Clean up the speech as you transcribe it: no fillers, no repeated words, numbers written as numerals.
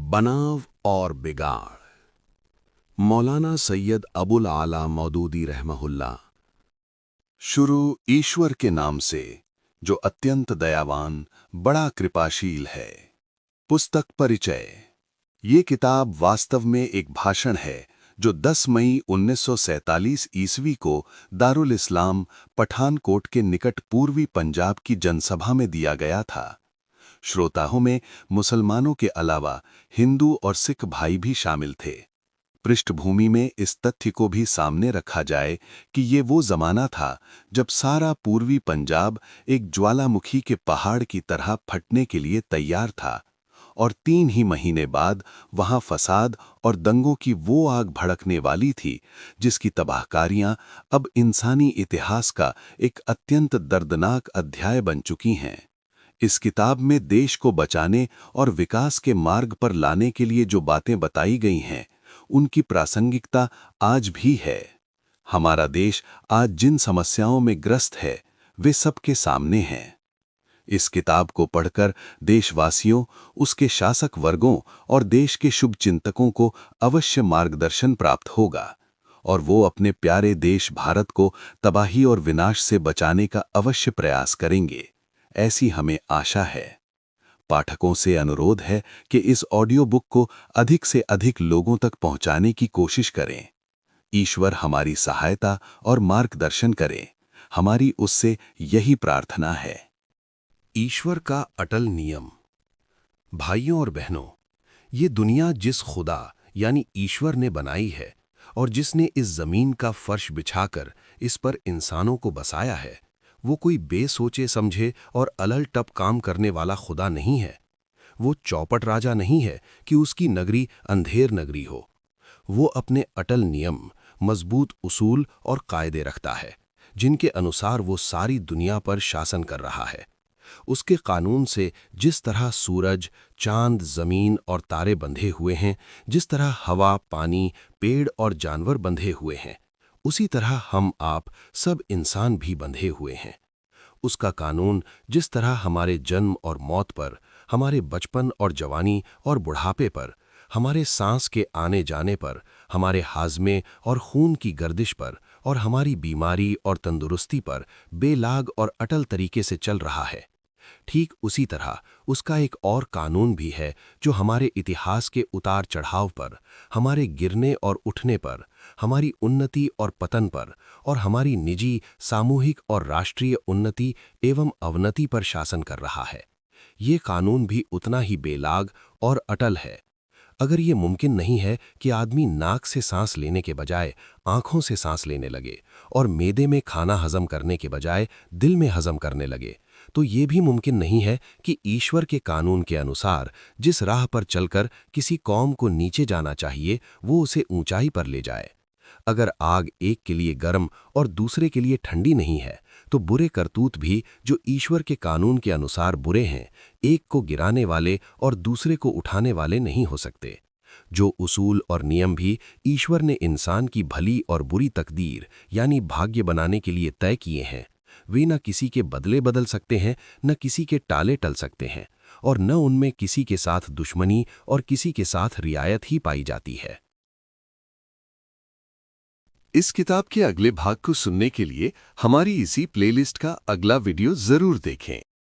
बनाव और बिगाड़। मौलाना सैयद अबुल आला मौदूदी रहमहुल्लाह। शुरू ईश्वर के नाम से जो अत्यंत दयावान, बड़ा कृपाशील है। पुस्तक परिचय। ये किताब वास्तव में एक भाषण है जो 10 मई 1947 ईस्वी को दारुल इस्लाम पठानकोट के निकट पूर्वी पंजाब की जनसभा में दिया गया था। श्रोताओं में मुसलमानों के अलावा हिंदू और सिख भाई भी शामिल थे। पृष्ठभूमि में इस तथ्य को भी सामने रखा जाए कि ये वो जमाना था जब सारा पूर्वी पंजाब एक ज्वालामुखी के पहाड़ की तरह फटने के लिए तैयार था और 3 ही महीने बाद वहां फसाद और दंगों की वो आग भड़कने वाली थी जिसकी तबाहकारियां अब इंसानी इतिहास का एक अत्यंत दर्दनाक अध्याय बन चुकी हैं। इस किताब में देश को बचाने और विकास के मार्ग पर लाने के लिए जो बातें बताई गई हैं, उनकी प्रासंगिकता आज भी है। हमारा देश आज जिन समस्याओं में ग्रस्त है, वे सबके सामने हैं। इस किताब को पढ़कर देशवासियों, उसके शासक वर्गों और देश के शुभचिंतकों को अवश्य मार्गदर्शन प्राप्त होगा और वो अपने प्यारे देश भारत को तबाही और विनाश से बचाने का अवश्य प्रयास करेंगे, ऐसी हमें आशा है। पाठकों से अनुरोध है कि इस ऑडियो बुक को अधिक से अधिक लोगों तक पहुंचाने की कोशिश करें। ईश्वर हमारी सहायता और मार्गदर्शन करे, हमारी उससे यही प्रार्थना है। ईश्वर का अटल नियम। भाइयों और बहनों, ये दुनिया जिस खुदा यानी ईश्वर ने बनाई है और जिसने इस जमीन का फर्श बिछाकर इस पर इंसानों को बसाया है, वो कोई बेसोचे समझे और अलल टप काम करने वाला खुदा नहीं है। वो चौपट राजा नहीं है कि उसकी नगरी अंधेर नगरी हो। वो अपने अटल नियम, मजबूत उसूल और कायदे रखता है जिनके अनुसार वो सारी दुनिया पर शासन कर रहा है। उसके कानून से जिस तरह सूरज, चांद, जमीन और तारे बंधे हुए हैं, जिस तरह हवा, पानी, पेड़ और जानवर बंधे हुए हैं, उसी तरह हम आप सब इंसान भी बंधे हुए हैं। उसका कानून जिस तरह हमारे जन्म और मौत पर, हमारे बचपन और जवानी और बुढ़ापे पर, हमारे सांस के आने जाने पर, हमारे हाजमे और खून की गर्दिश पर और हमारी बीमारी और तंदुरुस्ती पर बेलाग और अटल तरीके से चल रहा है, ठीक उसी तरह उसका एक और कानून भी है जो हमारे इतिहास के उतार चढ़ाव पर, हमारे गिरने और उठने पर, हमारी उन्नति और पतन पर और हमारी निजी, सामूहिक और राष्ट्रीय उन्नति एवं अवनति पर शासन कर रहा है। ये कानून भी उतना ही बेलाग और अटल है। अगर ये मुमकिन नहीं है कि आदमी नाक से सांस लेने के बजाय आंखों से सांस लेने लगे और मैदे में खाना हजम करने के बजाय दिल में हजम करने लगे, तो ये भी मुमकिन नहीं है कि ईश्वर के कानून के अनुसार जिस राह पर चलकर किसी कौम को नीचे जाना चाहिए, वो उसे ऊंचाई पर ले जाए। अगर आग एक के लिए गर्म और दूसरे के लिए ठंडी नहीं है, तो बुरे करतूत भी जो ईश्वर के कानून के अनुसार बुरे हैं, एक को गिराने वाले और दूसरे को उठाने वाले नहीं हो सकते। जो उसूल और नियम भी ईश्वर ने इंसान की भली और बुरी तकदीर यानी भाग्य बनाने के लिए तय किए हैं, वे न किसी के बदले बदल सकते हैं, न किसी के टाले टल सकते हैं और न उनमें किसी के साथ दुश्मनी और किसी के साथ रियायत ही पाई जाती है। इस किताब के अगले भाग को सुनने के लिए हमारी इसी प्लेलिस्ट का अगला वीडियो जरूर देखें।